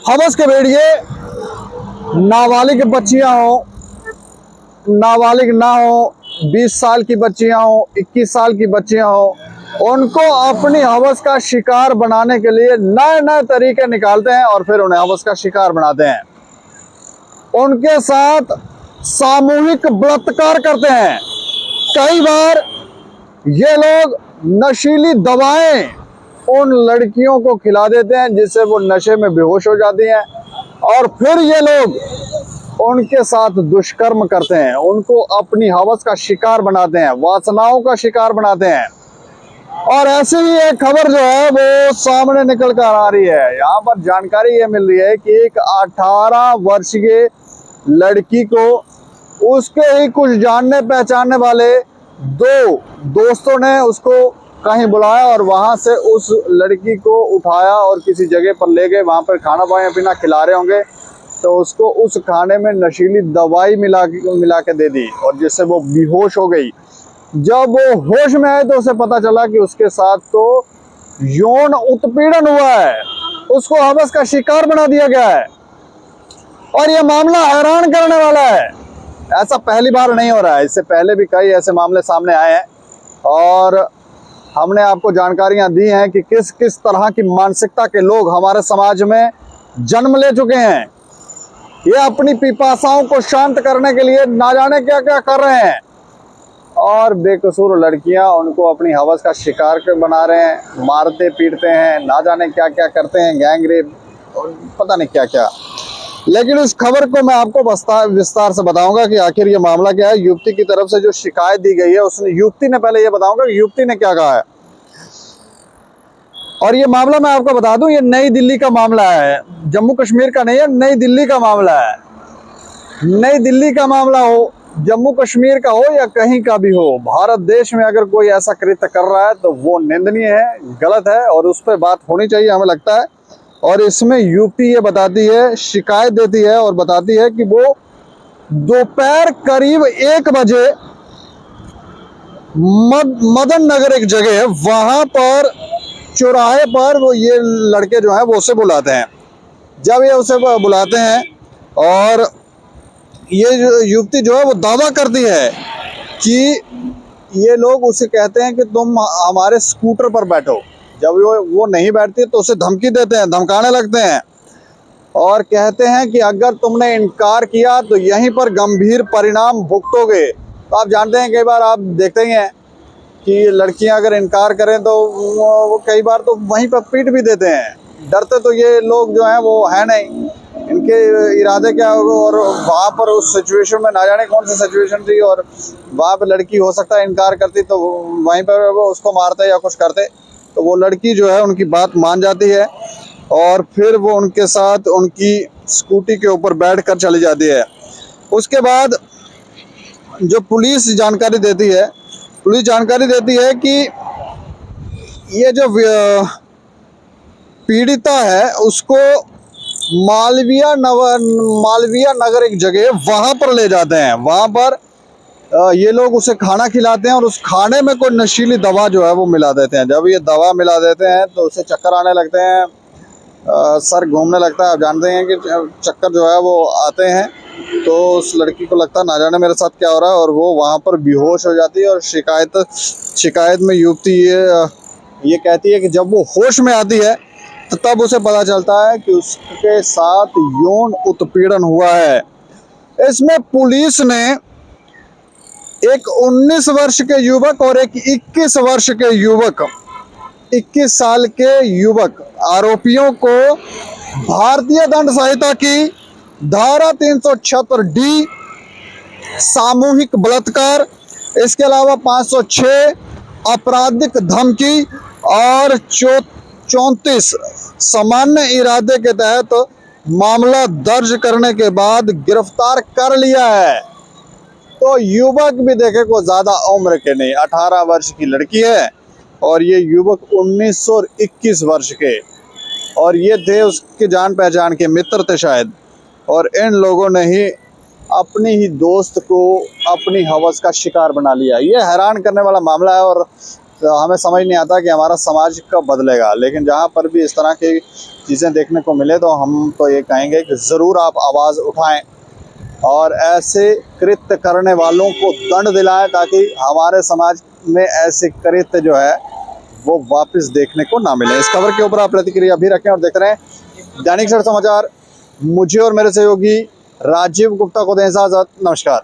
हवस के भेड़िए नाबालिग बच्चियां हो, नाबालिग ना हो, 20 साल की बच्चियां हो, 21 साल की बच्चियां हो, उनको अपनी हवस का शिकार बनाने के लिए नए नए तरीके निकालते हैं और फिर उन्हें हवस का शिकार बनाते हैं। उनके साथ सामूहिक बलात्कार करते हैं। कई बार ये लोग नशीली दवाएं उन लड़कियों को खिला देते हैं जिससे वो नशे में बेहोश हो जाती हैं और फिर ये लोग उनके साथ दुष्कर्म करते हैं, उनको अपनी हवस का शिकार बनाते हैं, वासनाओं का शिकार बनाते हैं। और ऐसी ही एक खबर जो है वो सामने निकल कर आ रही है। यहाँ पर जानकारी ये मिल रही है कि एक 18 वर्षीय लड़की को उसके ही कुछ जानने पहचानने वाले दो दोस्तों ने उसको कहीं बुलाया और वहां से उस लड़की को उठाया और किसी जगह पर ले गए। वहां पर खाना पीना खिला रहे होंगे तो उसको उस खाने में नशीली दवाई मिला के दे दी और जिससे वो बेहोश हो गई। जब वो होश में आए तो उसे पता चला कि उसके साथ तो यौन उत्पीड़न हुआ है, उसको हवस का शिकार बना दिया गया है। और ये मामला हैरान करने वाला है। ऐसा पहली बार नहीं हो रहा है, इससे पहले भी कई ऐसे मामले सामने आए हैं और हमने आपको जानकारियां दी हैं कि किस किस तरह की मानसिकता के लोग हमारे समाज में जन्म ले चुके हैं। ये अपनी पिपासाओं को शांत करने के लिए ना जाने क्या क्या कर रहे हैं और बेकसूर लड़कियां उनको अपनी हवस का शिकार बना रहे हैं, मारते पीटते हैं, ना जाने क्या क्या करते हैं, गैंग रेप और पता नहीं क्या क्या। लेकिन इस खबर को मैं आपको विस्तार से बताऊंगा कि आखिर ये मामला क्या है। युवती की तरफ से जो शिकायत दी गई है उसने युवती ने पहले ये बताऊंगा कि युवती ने क्या कहा है। और ये मामला मैं आपको बता दूं, ये नई दिल्ली का मामला है, जम्मू कश्मीर का नहीं है, नई दिल्ली का मामला है। नई दिल्ली का मामला हो, जम्मू कश्मीर का हो या कहीं का भी हो, भारत देश में अगर कोई ऐसा कृत्य कर रहा है तो वो निंदनीय है, गलत है और उस पर बात होनी चाहिए हमें लगता है। और इसमें युवती ये बताती है, शिकायत देती है और बताती है कि वो दोपहर करीब 1 बजे मदन नगर एक जगह है, वहां पर चौराहे पर वो ये लड़के जो हैं वो उसे बुलाते हैं। जब ये उसे बुलाते हैं और ये जो युवती जो है वो दावा करती है कि ये लोग उसे कहते हैं कि तुम हमारे स्कूटर पर बैठो। जब वो नहीं बैठती तो उसे धमकी देते हैं, धमकाने लगते हैं और कहते हैं कि अगर तुमने इनकार किया तो यहीं पर गंभीर परिणाम भुगतोगे। तो आप जानते हैं, कई बार आप देखते ही हैं कि लड़कियां अगर इनकार करें तो वो कई बार तो वहीं पर पीट भी देते हैं। डरते तो ये लोग जो हैं वो है नहीं, इनके इरादे क्या होगा। और वहाँ पर उस सिचुएशन में ना जाने कौन सी सिचुएशन थी और वहाँ पर लड़की हो सकता है इनकार करती तो वहीं पर वो उसको मारते या कुछ करते। तो वो लड़की जो है उनकी बात मान जाती है और फिर वो उनके साथ उनकी स्कूटी के ऊपर बैठ कर चली जाती है। उसके बाद जो पुलिस जानकारी देती है कि ये जो पीड़िता है उसको मालविया नगर एक जगह वहां पर ले जाते हैं। वहां पर ये लोग उसे खाना खिलाते हैं और उस खाने में कोई नशीली दवा जो है वो मिला देते हैं। जब ये दवा मिला देते हैं तो उसे चक्कर आने लगते हैं, सर घूमने लगता है। आप जानते हैं कि चक्कर जो है वो आते हैं तो उस लड़की को लगता है ना जाने मेरे साथ क्या हो रहा है और वो वहाँ पर बेहोश हो जाती है। और शिकायत में युवती ये कहती है कि जब वो होश में आती है तो तब उसे पता चलता है कि उसके साथ यौन उत्पीड़न हुआ है। इसमें पुलिस ने एक 19 वर्ष के युवक और एक 21 वर्ष के युवक, 21 साल के युवक आरोपियों को भारतीय दंड संहिता की धारा 376D सामूहिक बलात्कार, इसके अलावा 506 आपराधिक धमकी और 34 सामान्य इरादे के तहत मामला दर्ज करने के बाद गिरफ्तार कर लिया है। तो युवक भी देखे को ज्यादा उम्र के नहीं, 18 वर्ष की लड़की है और ये युवक 19 और 21 वर्ष के, और ये थे उसके जान पहचान के मित्र थे शायद। और इन लोगों ने ही अपनी ही दोस्त को अपनी हवस का शिकार बना लिया। ये हैरान करने वाला मामला है और तो हमें समझ नहीं आता कि हमारा समाज कब बदलेगा। लेकिन जहाँ पर भी इस तरह की चीज़ें देखने को मिले तो हम तो ये कहेंगे कि ज़रूर आप आवाज़ उठाएं और ऐसे कृत्य करने वालों को दंड दिलाएं, ताकि हमारे समाज में ऐसे कृत्य जो है वो वापस देखने को ना मिले। इस खबर के ऊपर आप प्रतिक्रिया भी रखें और देखते रहें दैनिक सवेरा समाचार। मुझे और मेरे सहयोगी राजीव गुप्ता को दें इजाज़त। नमस्कार।